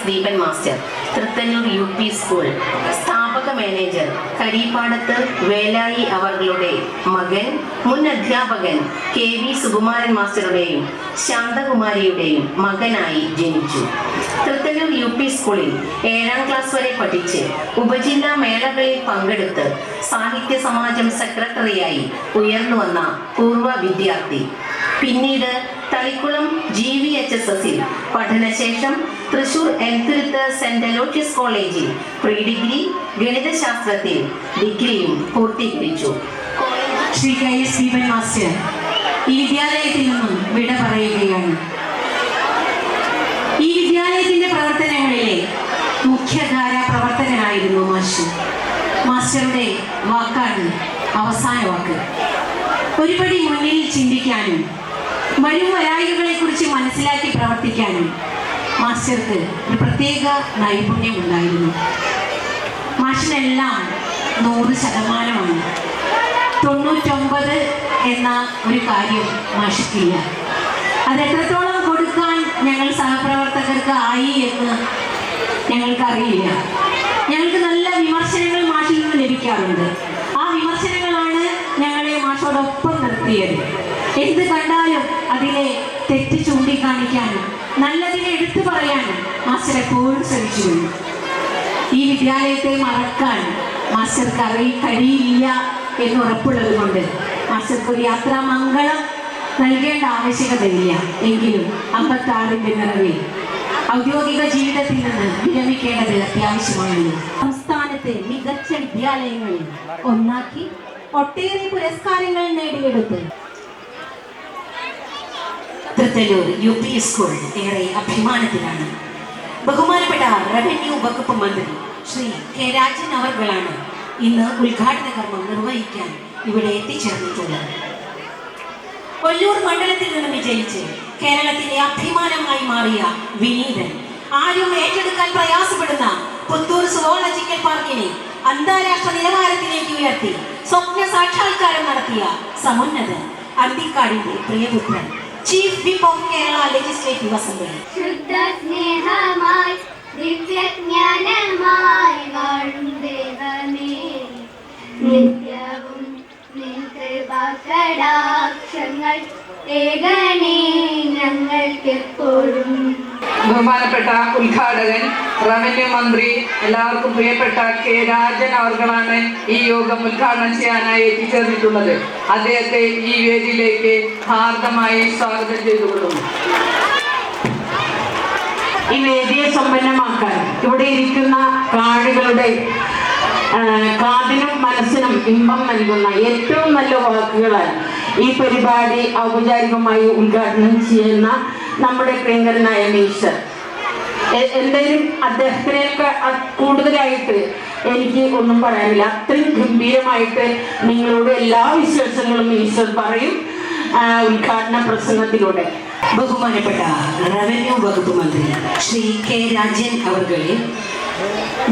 Deepan master, തൃത്തന്നൂർ UP school സ്ഥാപക manager Karippadath വേലായി അവരുടെ മകൻ, മുൻ അധ്യാപകൻ KV സുകുമാരൻ മാസ്റ്ററുടെയും ശാന്തകുമാരിയുടെയും മകനായി ജനിച്ചു. തൃത്തന്നൂർ UP സ്കൂളിൽ 7ാം ക്ലാസ് വരെ പഠിച്ച് ഉപജില്ലാ മേളകളിൽ പങ്കെടുത്ത് സാഹിത്യ സമാജം സെക്രട്ടറിയായി ഉയർന്നു വന്ന പൂർവ്വ വിദ്യാർത്ഥി. പിന്നീട് തളിക്കുളം GVHSSൽ പഠനശേഷം തൃശൂർ എൻതുരുത്ത് സെന്റ് അലോഷ്യസ് കോളേജിൽ പ്രീ ഡിഗ്രി ഗണിതശാസ്ത്രത്തിൽ ഡിഗ്രിയും പൂർത്തീകരിച്ചു. ശ്രീ KS ദീപൻ മാസ്റ്റർ ഈ വിദ്യാലയത്തിൽ നിന്നും വിട പറയുകയാണ്. ഈ വിദ്യാലയത്തിന്റെ പ്രവർത്തനങ്ങളിലെ മുഖ്യധാരാ പ്രവർത്തകനായിരുന്നു മാസ്റ്ററുടെ വാക്കാണ് അവസാന വാക്ക്. ഒരുപടി മുന്നിൽ ചിന്തിക്കാനും വരും വരായികളെ കുറിച്ച് മനസ്സിലാക്കി പ്രവർത്തിക്കാനും മാസ്റ്റർക്ക് ഒരു പ്രത്യേക നൈപുണ്യം ഉണ്ടായിരുന്നു. മാഷിനെല്ലാം 100%. 99 എന്ന ഒരു കാര്യം മാഷിക്കില്ല. അതെത്രത്തോളം കൊടുക്കാൻ ഞങ്ങൾ സഹപ്രവർത്തകർക്ക് ആയി എന്ന് ഞങ്ങൾക്കറിയില്ല. ഞങ്ങൾക്ക് നല്ല വിമർശനങ്ങൾ മാഷിൽ നിന്ന് ലഭിക്കാറുണ്ട്. ആ വിമർശനങ്ങളാണ് ഞങ്ങളെ മാഷോടൊപ്പം നിർത്തിയത്. എന്ത് കണ്ടാലും അതിലെ തെറ്റ് ചൂണ്ടിക്കാണിക്കാനും നല്ലതിനെ എടുത്തു പറയാനും മാസ്റ്റർ എപ്പോഴും ശ്രമിച്ചിരുന്നു. ഈ വിദ്യാലയത്തെ മറക്കാൻ മാസ്റ്റർക്ക് കഴിയില്ല എന്ന് ഉറപ്പുള്ളത് കൊണ്ട് മാസ്റ്റർക്ക് ഒരു യാത്രാമംഗളം നൽകേണ്ട ആവശ്യകതയില്ല. എങ്കിലും 56ന്റെ നിറവിൽ ഔദ്യോഗിക ജീവിതത്തിൽ നിന്ന് വിരമിക്കേണ്ടത് അത്യാവശ്യമായിരുന്നു. സംസ്ഥാനത്തെ മികച്ച വിദ്യാലയങ്ങളിൽ ഒന്നാക്കി ഒട്ടേറെ പുരസ്കാരങ്ങൾ നേടിയെടുത്ത് തൃത്തന്നൂർ UP സ്കൂൾ ഏറെ അഭിമാനത്തിലാണ്. ബഹുമാനപ്പെട്ട റവന്യൂ വകുപ്പ് മന്ത്രി ശ്രീ K. രാജൻ അവർകളാണ് ഇന്ന് ഉദ്ഘാടന കർമ്മം നിർവഹിക്കാൻ ഇവിടെ എത്തിച്ചേർന്നിട്ടുള്ളത്. കൊല്ലൂർ മണ്ഡലത്തിൽ നിന്ന് വിജയിച്ച് കേരളത്തിലെ അഭിമാനമായി മാറിയ വിനീതൻ, ആരും ഏറ്റെടുക്കാൻ പ്രയാസപ്പെടുന്ന പുത്തൂർ സുവോളജിക്കൽ പാർക്കിനെ അന്താരാഷ്ട്ര നിലവാരത്തിലേക്ക് ഉയർത്തി സ്വപ്ന സാക്ഷാത്കാരം നടത്തിയ സമുന്നതൻ, അന്തിക്കാടിന്റെ പ്രിയപുത്രൻ, chief whip of Kerala legislative assembly. ശുദ്ധ സ്നേഹമായി ദിവ്യജ്ഞാനമായി വാഴും ദൈവമേ, നിത്യവും നിൻ കൃപാകടാക്ഷങ്ങൾ ഏകണേ ഞങ്ങൾക്കെപ്പോഴും. ബഹുമാനപ്പെട്ട ഉദ്ഘാടകൻ റവന്യൂ മന്ത്രി, എല്ലാവർക്കും പ്രിയപ്പെട്ട K. രാജൻ അവർകളാണ് ഈ യോഗം ഉദ്ഘാടനം ചെയ്യാനായി എത്തിച്ചേർന്നിട്ടുള്ളത്. അദ്ദേഹത്തെ ഈ വേദിയിലേക്ക് ഹാർദമായി സ്വാഗതം ചെയ്തുകൊള്ളുന്നു. ഈ വേദിയെ സമ്പന്നമാക്കാൻ ഇവിടെ ഇരിക്കുന്ന കാണികളുടെ കാതിനും മനസ്സിനും ഇമ്പം നൽകുന്ന ഏറ്റവും നല്ല വാക്കുകളാൽ ഈ പരിപാടി ഔപചാരികമായി ഉദ്ഘാടനം ചെയ്യുന്ന നമ്മുടെ പ്രിയങ്കരനായ മീസ്റ്റർ, എന്തായാലും അദ്ദേഹത്തിനേക്കാൾ കൂടുതലായിട്ട് എനിക്ക് ഒന്നും പറയാനില്ല. അത്രയും ഗംഭീരമായിട്ട് നിങ്ങളോട് എല്ലാ വിശേഷങ്ങളും മീസ്റ്റർ പറയും ഉദ്ഘാടന പ്രസംഗത്തിലൂടെ. ബഹുമാനപ്പെട്ട റവന്യൂ വകുപ്പ് മന്ത്രി ശ്രീ K. രാജൻ അവർകളെ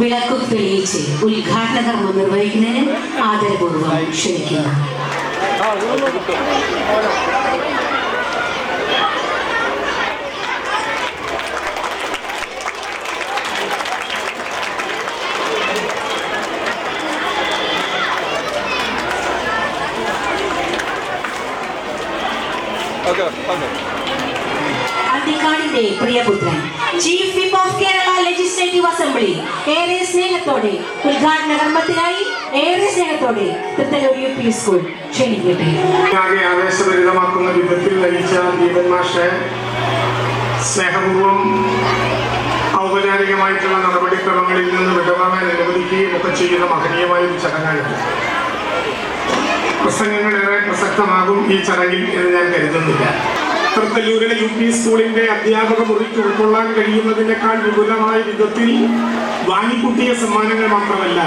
വിളക്കു തെളിയിച്ച് ഉദ്ഘാടന കർമ്മം നിർവഹിക്കുന്നതിന് ആദരപൂർവ്വം ക്ഷണിക്കുന്നു. അന്തിക്കാടിന്റെ പ്രിയപുത്രൻ, chief whip of Kerala legislative assembly ഏറെ സ്നേഹത്തോടെ ഉദ്ഘാടന കർമ്മത്തിനായി തൃത്തന്നൂർ UP സ്കൂൾ ക്ഷണിക്കട്ടെ. ആവേശഭരിതമാക്കുന്ന വിധത്തിൽ നയിച്ച ദീപൻ മാഷെ സ്നേഹപൂർവ്വം ഔപചാരികമായിട്ടുള്ള നടപടിക്രമങ്ങളിൽ നിന്ന് വിടവാങ്ങാൻ അനുവദിക്കുകയും ഒക്കെ ചെയ്യുന്ന മഹനീയമായ ഒരു ചടങ്ങായിരുന്നു. പ്രസംഗങ്ങൾ ഏറെ പ്രസക്തമാകും ഈ ചടങ്ങിൽ എന്ന് ഞാൻ കരുതുന്നില്ല. തൃത്തല്ലൂരിലെ UP സ്കൂളിന്റെ അധ്യാപക മുറിക്ക് ഉൾക്കൊള്ളാൻ കഴിയുന്നതിനേക്കാൾ വിപുലമായ വിധത്തിൽ വാങ്ങിക്കൂട്ടിയ സമ്മാനങ്ങൾ മാത്രമല്ല,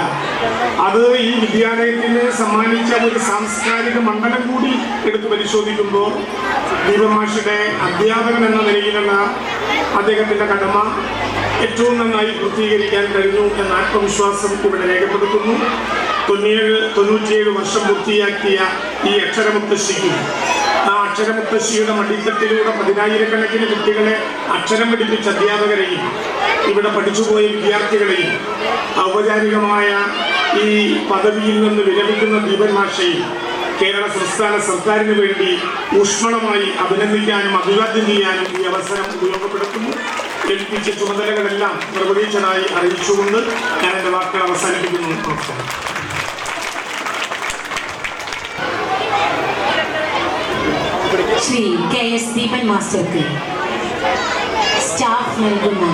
അത് ഈ വിദ്യാലയത്തിന് സമ്മാനിച്ച ഒരു സാംസ്കാരിക മണ്ഡലം കൂടി എടുത്തു പരിശോധിക്കുമ്പോൾ ദീപൻ മാഷുടെ അധ്യാപകൻ എന്ന നിലയിലുള്ള അദ്ദേഹത്തിന്റെ കടമ ഏറ്റവും നന്നായി പൂർത്തീകരിക്കാൻ കഴിഞ്ഞു എന്ന ആത്മവിശ്വാസം ഇവിടെ രേഖപ്പെടുത്തുന്നു. 97 വർഷം പൂർത്തിയാക്കിയ ഈ അക്ഷരമുത്തശ്ശിക്ക്, ആ അക്ഷരമുത്തശ്ശിയുടെ മടിത്തട്ടിലൂടെ 10,000 കണക്കിന് കുട്ടികളെ അക്ഷരം പഠിപ്പിച്ച അധ്യാപകരെയും ഈ ഇവിടെ പഠിച്ചുപോയ വിദ്യാർത്ഥികളെയും ഔപചാരികമായ ഈ പദവിയിൽ നിന്ന് വിരമിക്കുന്ന ദീപൻ മാഷെയും കേരള സംസ്ഥാന സർക്കാരിന് വേണ്ടി ഊഷ്മളമായി അഭിനന്ദിക്കാനും അഭിവാദ്യം ചെയ്യാനും ഈ അവസരം ഉപയോഗപ്പെടുത്തുന്നു. ഏൽപ്പിച്ച ചുമതലകളെല്ലാം നിർവഹിച്ചതായി അറിയിച്ചുകൊണ്ട് ഞാൻ എൻ്റെ വാക്കുകൾ അവസാനിപ്പിക്കുന്നു. നമസ്കാരം. ശ്രീ KS ദീപൻ മാസ്റ്റർക്ക് സ്റ്റാഫ് നൽകുന്ന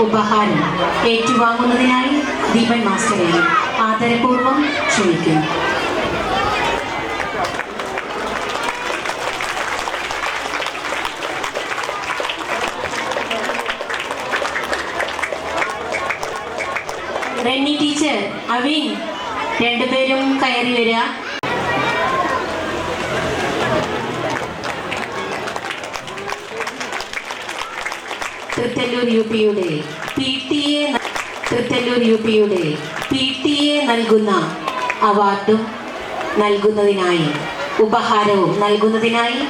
ഉപഹാരം ഏറ്റുവാങ്ങുന്നതിനായി ദീപൻ മാസ്റ്ററെ ആദരപൂർവ്വം ക്ഷണിക്കുന്നു. റെന്നി ടീച്ചർ, അവിൻ, രണ്ടുപേരും കയറി വരിക. തൃത്തല്ലൂർ യു പിയുടെ PTA നൽകുന്ന അവാർഡും നൽകുന്നതിനായി ഉപഹാരവും നൽകുന്നതിനായി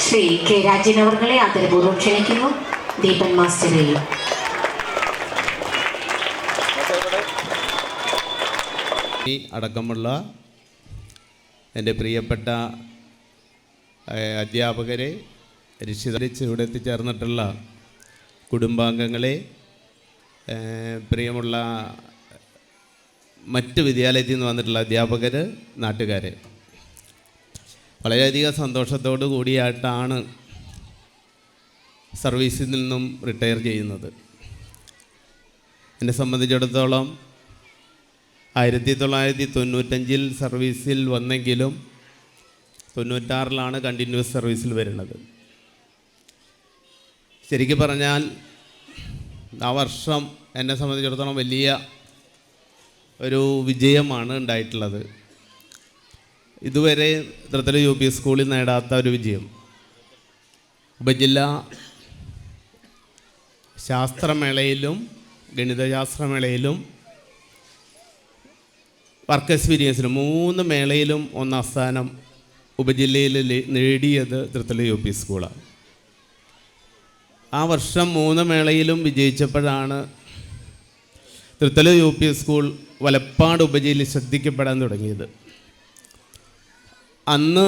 ശ്രീ K. രാജൻ അവർകളെ ആദരപൂർവ്വം ക്ഷണിക്കുന്നു. ദീപൻ മാസ്റ്ററെ അടക്കമുള്ള എൻ്റെ പ്രിയപ്പെട്ട അധ്യാപകരെ, രക്ഷിതാക്കളെ, ഇവിടെ എത്തിച്ചേർന്നിട്ടുള്ള കുടുംബാംഗങ്ങളെ, പ്രിയമുള്ള മറ്റ് വിദ്യാലയത്തിൽ നിന്ന് വന്നിട്ടുള്ള അധ്യാപകർ, നാട്ടുകാരെ, വളരെയധികം സന്തോഷത്തോടു കൂടിയായിട്ടാണ് സർവീസിൽ നിന്നും റിട്ടയർ ചെയ്യുന്നത്. എന്നെ സംബന്ധിച്ചിടത്തോളം 1995 സർവീസിൽ വന്നെങ്കിലും 96 കണ്ടിന്യൂസ് സർവീസിൽ വരുന്നത്. ശരിക്കും പറഞ്ഞാൽ ആ വർഷം എന്നെ സംബന്ധിച്ചിടത്തോളം വലിയ ഒരു വിജയമാണ് ഉണ്ടായിട്ടുള്ളത്. ഇതുവരെ തൃത്തല്ലൂർ UP സ്കൂളിൽ നേടാത്ത ഒരു വിജയം. ഉപജില്ലാ ശാസ്ത്രമേളയിലും ഗണിതശാസ്ത്രമേളയിലും വർക്ക് എക്സ്പീരിയൻസിലും 3 മേളയിലും 1ാം സ്ഥാനം ഉപജില്ലയിൽ നേടിയത് തൃത്തല്ലൂർ UP സ്കൂളാണ്. ആ വർഷം 3 മേളയിലും വിജയിച്ചപ്പോഴാണ് തൃത്തല്ലൂർ UP സ്കൂൾ വലപ്പാട് ഉപജില്ലയിൽ ശ്രദ്ധിക്കപ്പെടാൻ തുടങ്ങിയത്. അന്ന്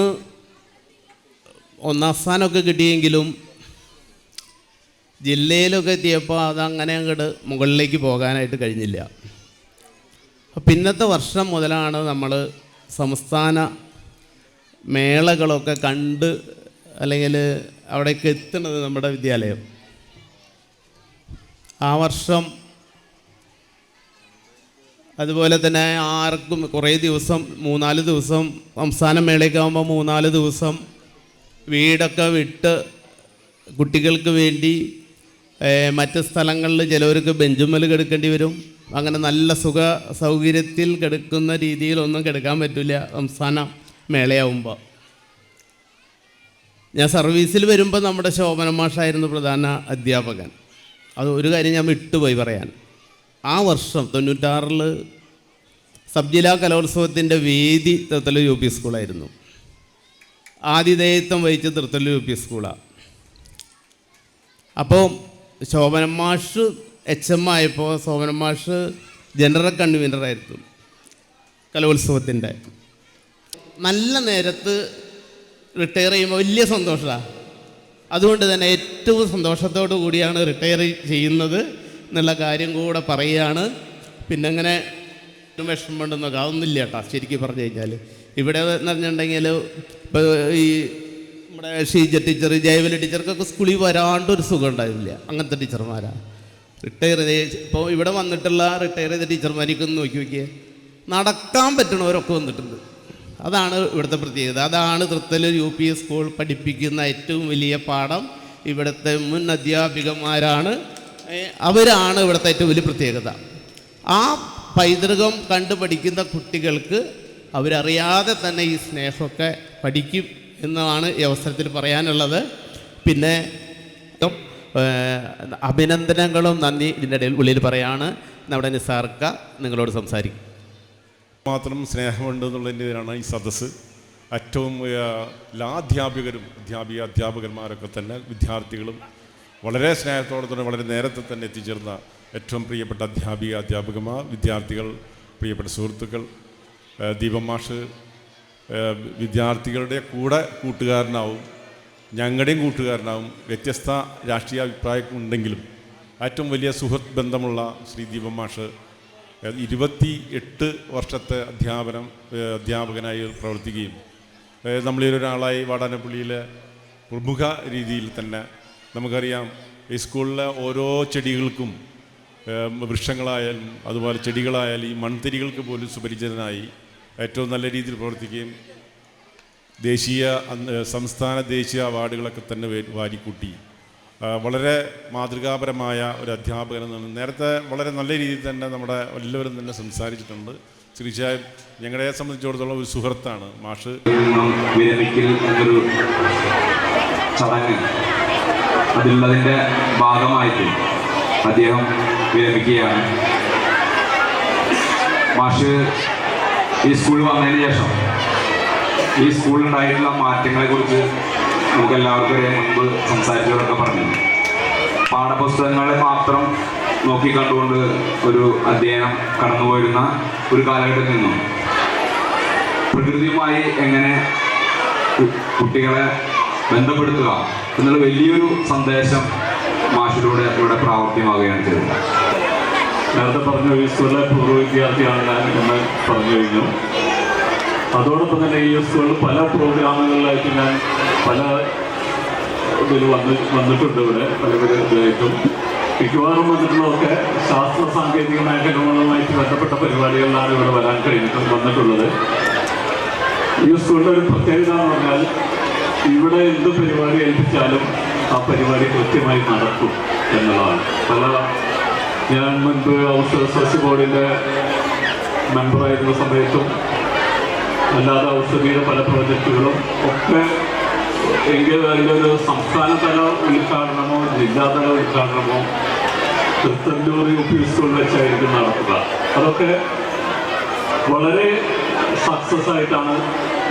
1ാം സ്ഥാനമൊക്കെ കിട്ടിയെങ്കിലും ജില്ലയിലൊക്കെ എത്തിയപ്പോൾ അതങ്ങനെ അങ്ങോട്ട് മുകളിലേക്ക് പോകാനായിട്ട് കഴിഞ്ഞില്ല. പിന്നത്തെ വർഷം മുതലാണ് നമ്മൾ സംസ്ഥാന മേളകളൊക്കെ കണ്ട് അല്ലെങ്കിൽ അവിടേക്ക് എത്തുന്നത് നമ്മുടെ വിദ്യാലയം. ആ വർഷം അതുപോലെ തന്നെ ആർക്കും കുറേ ദിവസം 3-4 ദിവസം സംസ്ഥാന മേളയ്ക്കാകുമ്പോൾ 3-4 ദിവസം വീടൊക്കെ വിട്ട് കുട്ടികൾക്ക് വേണ്ടി മറ്റ് സ്ഥലങ്ങളിൽ ചിലവർക്ക് ബെഞ്ചുമ്മൽ കിടക്കേണ്ടി വരും. അങ്ങനെ നല്ല സൗകര്യത്തിൽ കിടക്കുന്ന രീതിയിലൊന്നും കിടക്കാൻ പറ്റില്ല സംസ്ഥാന മേളയാവുമ്പോൾ. ഞാൻ സർവീസിൽ വരുമ്പോൾ നമ്മുടെ ശോഭന മാഷായിരുന്നു പ്രധാന അധ്യാപകൻ. അത് ഒരു കാര്യം ഞാൻ വിട്ടുപോയി പറയാൻ. ആ വർഷം 96 സബ് ജില്ലാ കലോത്സവത്തിൻ്റെ വേദി തൃത്തല്ലൂർ UP സ്കൂളായിരുന്നു. ആതിഥേയത്വം വഹിച്ച തൃത്തല്ലൂർ UP സ്കൂളാണ്. അപ്പോൾ ശോഭന മാഷ് HM ആയപ്പോൾ ശോഭന മാഷ് ജനറൽ കൺവീനറായിരുന്നു കലോത്സവത്തിൻ്റെ. നല്ല നേരത്ത് റിട്ടയർ ചെയ്യുമ്പോൾ വലിയ സന്തോഷമാണ്. അതുകൊണ്ട് തന്നെ ഏറ്റവും സന്തോഷത്തോടു കൂടിയാണ് റിട്ടയർ ചെയ്യുന്നത് എന്നുള്ള കാര്യം കൂടെ പറയുകയാണ്. പിന്നെ അങ്ങനെ വിഷമമുണ്ടെന്നൊക്കെ അതൊന്നുമില്ല കേട്ടോ. ശരിക്കും പറഞ്ഞു കഴിഞ്ഞാൽ ഇവിടെ എന്ന് പറഞ്ഞിട്ടുണ്ടെങ്കിൽ ഇപ്പോൾ ഈ നമ്മുടെ ഷീജ ടീച്ചർ, ജയവല ടീച്ചർക്കൊക്കെ സ്കൂളിൽ വരാണ്ടൊരു സുഖം ഉണ്ടാവില്ല. അങ്ങനത്തെ ടീച്ചർമാരാണ് റിട്ടയർ ചെയ്ത്. ഇപ്പോൾ ഇവിടെ വന്നിട്ടുള്ള റിട്ടയർ ചെയ്ത ടീച്ചർമാരൊക്കെ ഒന്ന് നോക്കിയേ, നടക്കാൻ പറ്റണവരൊക്കെ വന്നിട്ടുണ്ട്. അതാണ് ഇവിടുത്തെ പ്രത്യേകത. അതാണ് തൃത്തല്ലൂർ UP സ്കൂൾ പഠിപ്പിക്കുന്ന ഏറ്റവും വലിയ പാഠം. ഇവിടുത്തെ മുൻ അധ്യാപികമാരാണ്, അവരാണ് ഇവിടുത്തെ ഏറ്റവും വലിയ പ്രത്യേകത. ആ പൈതൃകം കണ്ടു പഠിക്കുന്ന കുട്ടികൾക്ക് അവരറിയാതെ തന്നെ ഈ സ്നേഹമൊക്കെ പഠിക്കും എന്നാണ് ഈ അവസരത്തിൽ പറയാനുള്ളത്. പിന്നെ അഭിനന്ദനങ്ങളും നന്ദി ഇതിൻ്റെ ഉള്ളിൽ പറയാണ്. നമ്മുടെ നിസാർക്ക നിങ്ങളോട് സംസാരിക്കും. മാത്രം സ്നേഹമുണ്ട് എന്നുള്ളതിൻ്റെതാണ് ഈ സദസ്സ്. ഏറ്റവും എല്ലാ അധ്യാപകരും അധ്യാപകന്മാരൊക്കെ തന്നെ വിദ്യാർത്ഥികളും വളരെ സ്നേഹത്തോടെ തന്നെ വളരെ നേരത്തെ തന്നെ എത്തിച്ചേർന്ന ഏറ്റവും പ്രിയപ്പെട്ട അധ്യാപകമാർ, വിദ്യാർത്ഥികൾ, പ്രിയപ്പെട്ട സുഹൃത്തുക്കൾ, ദീപം മാഷ് വിദ്യാർത്ഥികളുടെ കൂട്ടുകാരനാവും, ഞങ്ങളുടെയും കൂട്ടുകാരനാവും. വ്യത്യസ്ത രാഷ്ട്രീയ അഭിപ്രായം ഉണ്ടെങ്കിലും ഏറ്റവും വലിയ സുഹൃത്ത് ബന്ധമുള്ള ശ്രീ ദീപം മാഷ് 28 വർഷത്തെ അധ്യാപകനായി പ്രവർത്തിക്കുകയും നമ്മളിലൊരാളായി വാടാനപ്പള്ളിയിലെ പ്രമുഖ രീതിയിൽ തന്നെ നമുക്കറിയാം ഈ സ്കൂളിലെ ഓരോ ചെടികൾക്കും വൃക്ഷങ്ങളായാലും അതുപോലെ ചെടികളായാലും ഈ മൺതരികൾക്ക് പോലും സുപരിചിതനായി ഏറ്റവും നല്ല രീതിയിൽ പ്രവർത്തിക്കുകയും സംസ്ഥാന ദേശീയ അവാർഡുകളൊക്കെ തന്നെ വാരിക്കൂട്ടി വളരെ മാതൃകാപരമായ ഒരു അധ്യാപകനെന്നാണ് നേരത്തെ വളരെ നല്ല രീതിയിൽ തന്നെ നമ്മുടെ എല്ലാവരും തന്നെ സംസാരിച്ചിട്ടുണ്ട്. തീർച്ചയായും ഞങ്ങളെ സംബന്ധിച്ചിടത്തോളം ഒരു സുഹൃത്താണ് മാഷ്. വിരമിക്കൽ എന്നൊരു ചടങ്ങ് അതിലുള്ളതിൻ്റെ ഭാഗമായിട്ട് അദ്ദേഹം വിരമിക്കുകയാണ്. മാഷ് ഈ സ്കൂളിൽ വന്നതിന് ശേഷം ഈ സ്കൂളിലുണ്ടായിട്ടുള്ള മാറ്റങ്ങളെക്കുറിച്ച് നമുക്കെല്ലാവർക്കും അറിയാം. മുൻപ് സംസാരിച്ചവരൊക്കെ പറഞ്ഞു, പാഠപുസ്തകങ്ങളെ മാത്രം നോക്കിക്കണ്ടുകൊണ്ട് ഒരു അധ്യയനം കടന്നുപോയിരുന്ന ഒരു കാലഘട്ടത്തിൽ നിന്നും പ്രകൃതിയുമായി എങ്ങനെ കുട്ടികളെ ബന്ധപ്പെടുത്തുക എന്നുള്ള വലിയൊരു സന്ദേശം മാഷിലൂടെ ഇവിടെ പ്രാവർത്തികമാവുകയാണ് ചെയ്തത്. നേരത്തെ പറഞ്ഞു ഈ സ്കൂളിലെ പൂർവ്വ വിദ്യാർത്ഥിയാണ് ഞാൻ എന്ന് പറഞ്ഞു കഴിഞ്ഞു. അതോടൊപ്പം തന്നെ ഈ സ്കൂളിൽ പല പ്രോഗ്രാമുകളിലായിട്ട് ഞാൻ പല ഇതിൽ വന്നിട്ടുണ്ട്. ഇവിടെ പല ഇതിലായിട്ടും മിക്കവാറും വന്നിട്ടുള്ളതൊക്കെ ശാസ്ത്ര സാങ്കേതിക മേഖലകളുമായിട്ട് ബന്ധപ്പെട്ട പരിപാടികളിലാണ് ഇവിടെ വരാൻ വന്നിട്ടുള്ളത്. ഈ സ്കൂളിൻ്റെ ഒരു പ്രത്യേകത എന്ന് പറഞ്ഞാൽ ഇവിടെ എന്ത് പരിപാടി ഏൽപ്പിച്ചാലും ആ പരിപാടി കൃത്യമായി നടക്കും എന്നുള്ളതാണ്. ഞാൻ മുൻപ് ഔഷധ ബോർഡിൻ്റെ മെമ്പറായിരുന്ന സമയത്തും അല്ലാതെ ഔഷധിയുടെ പല പ്രോജക്റ്റുകളും ഒക്കെ എങ്കിൽ അതിൻ്റെ ഒരു സംസ്ഥാനതല ഉദ്ഘാടനമോ ജില്ലാതല ഉദ്ഘാടനമോ തൃത്തല്ലൂർ UP സ്കൂളിൽ വെച്ചായിരിക്കും നടത്തുക. അതൊക്കെ വളരെ സക്സസ് ആയിട്ടാണ്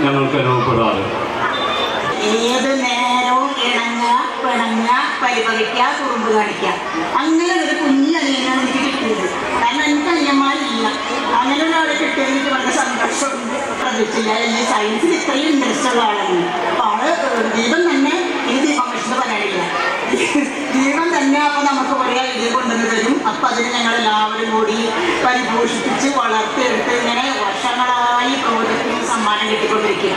ഞങ്ങൾക്ക് അനുഭവപ്പെടാറ്. ഏത് നേരവും പിണങ്ങുക, പരിപറിക്കുക, കുറുമ്പ് കാണിക്കുക, അങ്ങനെ ഒരു കുഞ്ഞനിയനാണ് എനിക്ക് കിട്ടിയത്. കാരണം എനിക്ക് അനിയന്മാരില്ല. അങ്ങനെ ഒരാളെ കിട്ടിയത് എനിക്ക് വളരെ സന്തോഷമുണ്ട്. പ്രതീക്ഷിച്ചില്ല എനിക്ക് സയൻസിൽ ഇത്രയും ഇൻട്രസ്റ്റ് ഉള്ള ആളാണ്. അപ്പോൾ ആള് ദീപം തന്നെ ഈ ദീപം മിഷന് പറയാനില്ല, ദീപം തന്നെ അപ്പോൾ നമുക്ക് കുറേ ഐഡിയ കൊണ്ടുവന്ന് തരും. അപ്പം അതിന് ഞങ്ങളെല്ലാവരും കൂടി പരിപോഷിപ്പിച്ച് വളർത്തിയെടുത്ത് ഇങ്ങനെ വർഷങ്ങളായി പ്രോജക്റ്റിന് സമ്മാനം കിട്ടിക്കൊണ്ടിരിക്കുക.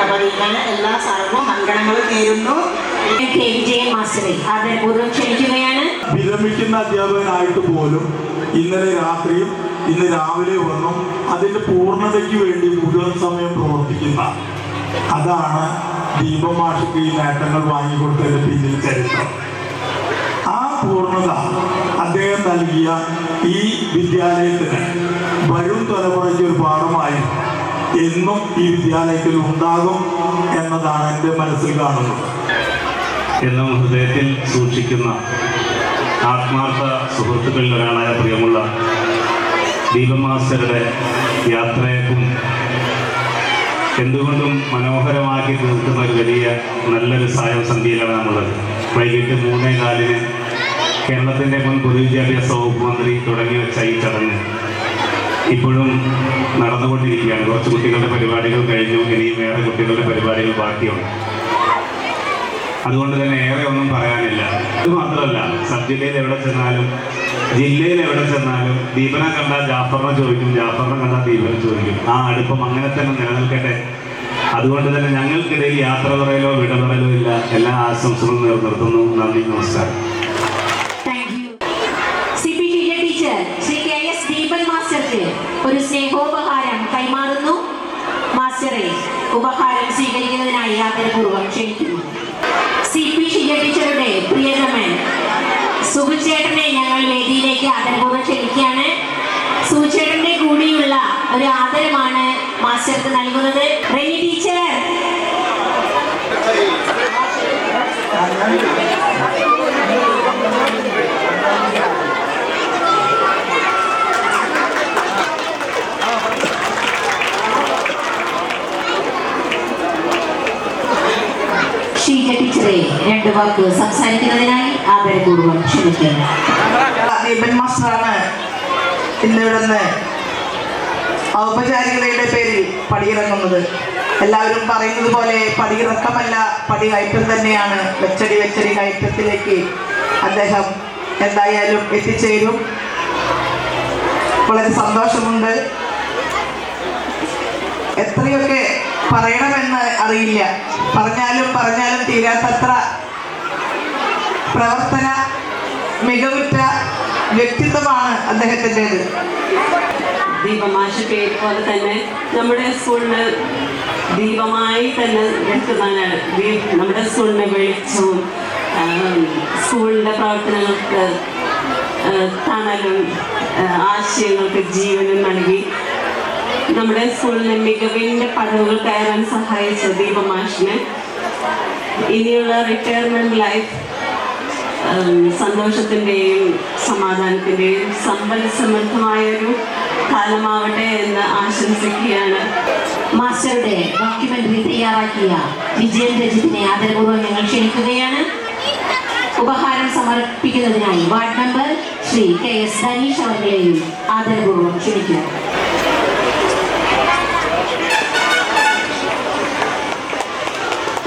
അപ്പോൾ ഇങ്ങനെ എല്ലാ സർവ്വ മംഗളങ്ങളും നേരുന്നു. വിജയൻ മാസ്റ്ററെ ആദരപൂർവ്വം ക്ഷണിക്കുകയാണ്. വിരമിക്കുന്ന അധ്യാപകനായിട്ട് പോലും ഇന്നലെ രാത്രിയും ഇന്ന് രാവിലെ വന്നും അതിൻ്റെ പൂർണ്ണതയ്ക്ക് വേണ്ടി മുഴുവൻ സമയം പ്രവർത്തിക്കുന്ന അതാണ് ദീപം മാഷിക്ക് ഈ നേട്ടങ്ങൾ വാങ്ങിക്കൊടുത്തതിൻ്റെ പിന്നിൽ ചരിത്രം. ആ പൂർണ്ണത അദ്ദേഹം നൽകിയ ഈ വിദ്യാലയത്തിന് വരും തലമുറയ്ക്ക് ഒരു പാഠമായി എന്നും ഈ വിദ്യാലയത്തിൽ ഉണ്ടാകും എന്നതാണ് എൻ്റെ മനസ്സിൽ കാണുന്നത്. എന്നും ഹൃദയത്തിൽ സൂക്ഷിക്കുന്ന ആത്മാർത്ഥ സുഹൃത്തുക്കളിൽ ഒരാളായ പ്രിയമുള്ള ദീപം മാസ്റ്ററുടെ യാത്രയ്ക്കും എന്തുകൊണ്ടും മനോഹരമാക്കി തീർക്കുന്ന ഒരു വലിയ നല്ലൊരു സായം സന്ധ്യയിലാണ് നമ്മളുള്ളത്. വൈകിട്ട് 3:15 കേരളത്തിൻ്റെ മുൻ പൊതുവിദ്യാഭ്യാസ വകുപ്പ് മന്ത്രി തുടങ്ങി വെച്ച ഈ ചടങ്ങ് ഇപ്പോഴും നടന്നുകൊണ്ടിരിക്കുകയാണ്. കുറച്ച് കുട്ടികളുടെ പരിപാടികൾ കഴിഞ്ഞു, ഇനിയും വേറെ കുട്ടികളുടെ പരിപാടികൾ ബാക്കിയുണ്ട്. അതുകൊണ്ട് തന്നെ ഏറെ ഒന്നും പറയാനില്ല. ഇത് മാത്രമല്ല, സബ് ജില്ലയിൽ എവിടെ ചെന്നാലും ജില്ലയിൽ എവിടെ ചെന്നാലും ദീപനെ കണ്ടാൽ ജാഫറിനെ ചോദിക്കും, ജാഫറിനെ കണ്ടാൽ ദീപനെ ചോദിക്കും. ആ അടുപ്പം അങ്ങനെ തന്നെ നിലനിൽക്കട്ടെ. അതുകൊണ്ട് തന്നെ ഞങ്ങൾക്കിടയിൽ യാത്ര പറയലോ വിട പറയലോ ഇല്ല. എല്ലാ ആശംസകളും നിർത്തുന്നു. നന്ദി, നമസ്കാരം. ടീച്ചർ ശ്രീ KS ദീപൻ മാസ്റ്റർക്ക് ഒരു സ്നേഹോപഹാരം കൈമാറുന്നു. മാസ്റ്ററെ ഉപഹാരം സ്വീകരിക്കുന്നതിനായി ആദരപൂർവ്വം ക്ഷണിക്കുന്നു. CP ഷിജ ടീച്ചറുടെ പ്രിയതമൻ സുബുചേട്ടനെ ഞങ്ങൾ വേദിയിലേക്ക് ആദരപൂർവ്വം ക്ഷണിക്കുകയാണ്. സുബുചേട്ടന്റെ കൂടിയുള്ള ഒരു ആദരമാണ് മാസ്റ്റർക്ക് നൽകുന്നത്. റെനി ടീച്ചർ ഷീജ ടീച്ചറെ 2 വാക്ക് സംസാരിക്കുന്നതിനായി ആദരപൂർവ്വം ക്ഷണിക്കുന്നു. ദീപൻ മാസ്റ്ററാണ് ഇന്നിവിടുന്ന് ഔപചാരികതയുടെ പേരിൽ പടിയിറങ്ങുന്നത്. എല്ലാവരും പറയുന്നത് പോലെ പടിയിറക്കമല്ല, പടി കയറ്റം തന്നെയാണ്. വെച്ചടി വെച്ചടി കയറ്റത്തിലേക്ക് അദ്ദേഹം എന്തായാലും എത്തിച്ചേരും. വളരെ സന്തോഷമുണ്ട്. എത്രയൊക്കെ പറയണമെന്ന് അറിയില്ല. പറഞ്ഞാലും തീരാത്തത്ര പ്രവർത്തന മികവുറ്റ വ്യക്തിത്വമാണ് അദ്ദേഹത്തിൻ്റെത്. ദീപമാഷ പേര് പോലെ തന്നെ നമ്മുടെ സ്കൂളിന് ദീപമായി തന്നെ നിൽക്കുന്നതാണ്. നമ്മുടെ സ്കൂളിന് വെളിച്ചവും സ്കൂളിൻ്റെ പ്രവർത്തനങ്ങൾക്ക് തണലും ആശയങ്ങൾക്ക് ജീവനും നൽകി നമ്മുടെ സ്കൂളിന് മികവിൻ്റെ പടവുകൾ കയറാൻ സഹായിച്ച ദീപമാഷിന് ഇനിയുള്ള റിട്ടയർമെൻറ്റ് ലൈഫ് സന്തോഷത്തിൻ്റെയും സമാധാനത്തിൻ്റെയും സമൃദ്ധമായൊരു കാലമാവട്ടെ എന്ന് ആശംസിക്കുകയാണ്. മാസ്റ്ററുടെ ഡോക്യുമെന്ററി തയ്യാറാക്കിയ വിജയൻ രജിത്തിനെ ആദരപൂർവ്വം ഞങ്ങൾ ക്ഷണിക്കുകയാണ്. ഉപഹാരം സമർപ്പിക്കുന്നതിനായി ward member Shri KS Dhaneesh അവர்களെയും ആദരപൂർവ്വം ക്ഷണിക്കുന്നു.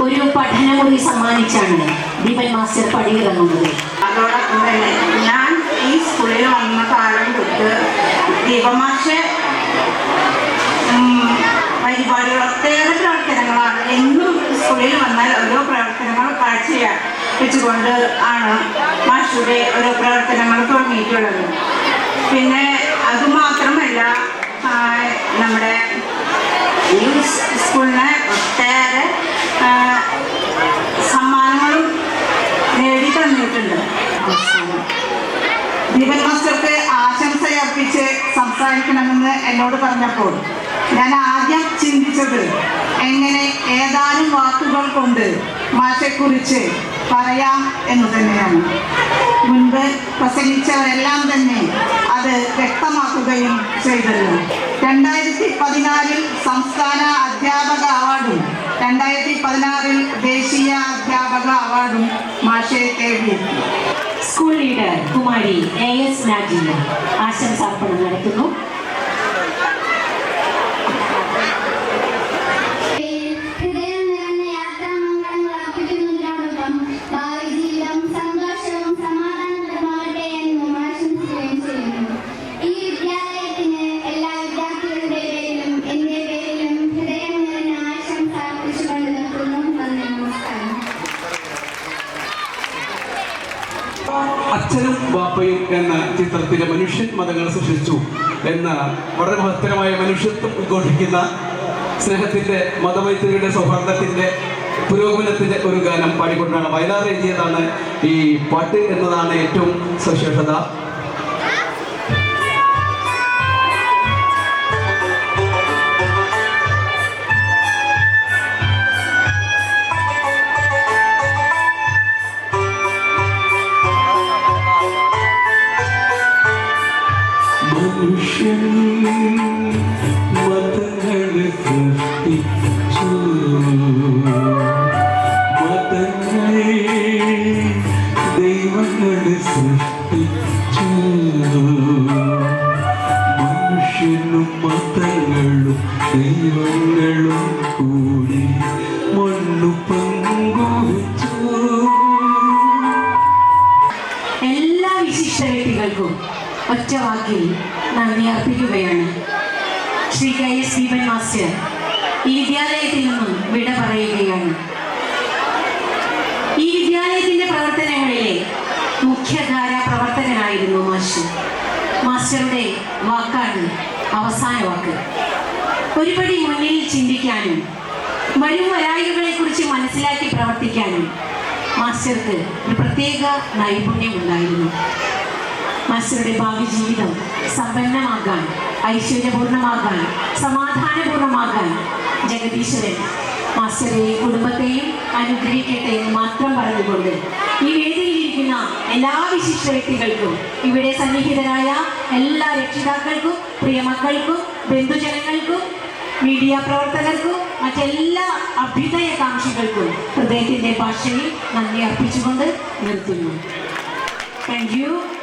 ഒരു പഠനമുറി സമ്മാനിച്ചാണ് ദീപൻ മാസ്റ്റർ പടിയിറങ്ങുന്നത്. അതോടൊപ്പം തന്നെ ഞാൻ ഈ സ്കൂളിൽ വന്ന കാലം തൊട്ട് ദീപമാഷ് പരിപാടികളൊട്ടേറെ പ്രവർത്തനങ്ങളാണ്. എന്നും സ്കൂളിൽ വന്നാൽ ഓരോ പ്രവർത്തനങ്ങൾ വെച്ചുകൊണ്ട് ആണ് മാഷുടെ ഓരോ പ്രവർത്തനങ്ങൾ തുടങ്ങിയിട്ടുള്ളത്. പിന്നെ അതുമാത്രമല്ല, നമ്മുടെ ഈ സ്കൂളിന് ഒട്ടേറെ സമ്മാനങ്ങളും നേടി തന്നിട്ടുണ്ട്. ദീപൻ മാസ്റ്റർക്ക് ആശംസയർപ്പിച്ച് സംസാരിക്കണമെന്ന് എന്നോട് പറഞ്ഞപ്പോൾ ഞാൻ ആദ്യം ചിന്തിച്ചത് എങ്ങനെ ഏതാനും വാക്കുകൾ കൊണ്ട് മാഷെക്കുറിച്ച് പറയാം എന്ന് തന്നെയാണ്. മുൻപ് പ്രസംഗിച്ചവരെല്ലാം തന്നെ അത് വ്യക്തമാക്കുകയും ചെയ്തല്ലോ. 2014 സംസ്ഥാന അധ്യാപക അവാർഡും 2016 ദേശീയ അധ്യാപക അവാർഡും മാഷെ തേടിയെത്തി. സ്കൂൾ ലീഡർ കുമാരി AS നാജിയ ആശംസാർപ്പണം നടത്തുന്നു. ഹൃദയം നിറഞ്ഞ യാത്രാമംഗളങ്ങൾ അർപ്പിക്കുന്നതിനോടൊപ്പം ഭാവി ജീവിതം സന്തോഷവും സമാധാനപ്രദമാകട്ടെ എന്നും ആശംസിക്കുകയും ചെയ്യുന്നു. ഈ വിദ്യാലയത്തിന് എല്ലാ വിദ്യാർത്ഥികളുടെ പേരിലും എന്റെ പേരിലും ഹൃദയം നിറഞ്ഞ ആശംസ അർപ്പിച്ചുകൊണ്ട് നിർത്തുന്നു. നന്ദി, നമസ്കാരം. അച്ഛനും ബാപ്പയും എന്ന ചിത്രത്തിലെ മനുഷ്യൻ മതങ്ങൾ സൃഷ്ടിച്ചു എന്ന വളരെ മഹത്തരമായ മനുഷ്യത്വം ഉദ്ഘോഷിക്കുന്ന സ്നേഹത്തിൻ്റെ, മതമൈത്രിയുടെ, സൗഹാർദ്ദത്തിൻ്റെ, പുരോഗമനത്തിൻ്റെ ഒരു ഗാനം പാടിക്കൊണ്ടാണ് വയലാർ എഴുതിയതാണ് ഈ പാട്ട് എന്നതാണ് ഏറ്റവും സവിശേഷത. മനുഷ്യൻ മതങ്ങൾ സൃഷ്ടിച്ചു, മതങ്ങൾ ദൈവങ്ങൾ സൃഷ്ടിച്ചു. മനുഷ്യനും മതങ്ങളും ദൈവങ്ങളും കൂടി മണ്ണു പങ്കുവച്ചു. എല്ലാ വിശിഷ്ട വ്യക്തികൾക്കും ഒറ്റ വാക്കിൽ നന്ദി അർപ്പിക്കുകയാണ്. ശ്രീ KS ദീപൻ മാസ്റ്റർ ഈ വിദ്യാലയത്തിൽ നിന്നും വിട പറയുകയാണ്. ഈ വിദ്യാലയത്തിന്റെ പ്രവർത്തനങ്ങളിലെ മുഖ്യധാരാ പ്രവർത്തകനായിരുന്നു മാസ്റ്റർ. മാസ്റ്ററുടെ വാക്കാണ് അവസാന വാക്ക്. ഒരുപടി മുന്നിൽ ചിന്തിക്കാനും വരും വരായികളെ കുറിച്ച് മനസ്സിലാക്കി പ്രവർത്തിക്കാനും മാസ്റ്റർക്ക് ഒരു പ്രത്യേക നൈപുണ്യമുണ്ടായിരുന്നു. മാസ്റ്ററുടെ ഭാവി ജീവിതം സമ്പന്നമാകാൻ, ഐശ്വര്യപൂർണ്ണമാകാൻ, സമാധാനപൂർണ്ണമാകാൻ ജഗദീശ്വരൻ മാസ്റ്ററെയും കുടുംബത്തെയും അനുഗ്രഹിക്കട്ടെ എന്ന് മാത്രം പറഞ്ഞുകൊണ്ട് ഈ വേദിയിലിരിക്കുന്ന എല്ലാ വിശിഷ്ട വ്യക്തികൾക്കും, ഇവിടെ സന്നിഹിതരായ എല്ലാ രക്ഷിതാക്കൾക്കും, പ്രിയമക്കൾക്കും, ബന്ധുജനങ്ങൾക്കും, മീഡിയ പ്രവർത്തകർക്കും, മറ്റെല്ലാ അഭ്യുദയകാംക്ഷികൾക്കും ഹൃദയത്തിൻ്റെ ഭാഷയിൽ നന്ദി അർപ്പിച്ചുകൊണ്ട് നിർത്തുന്നു. Thank you.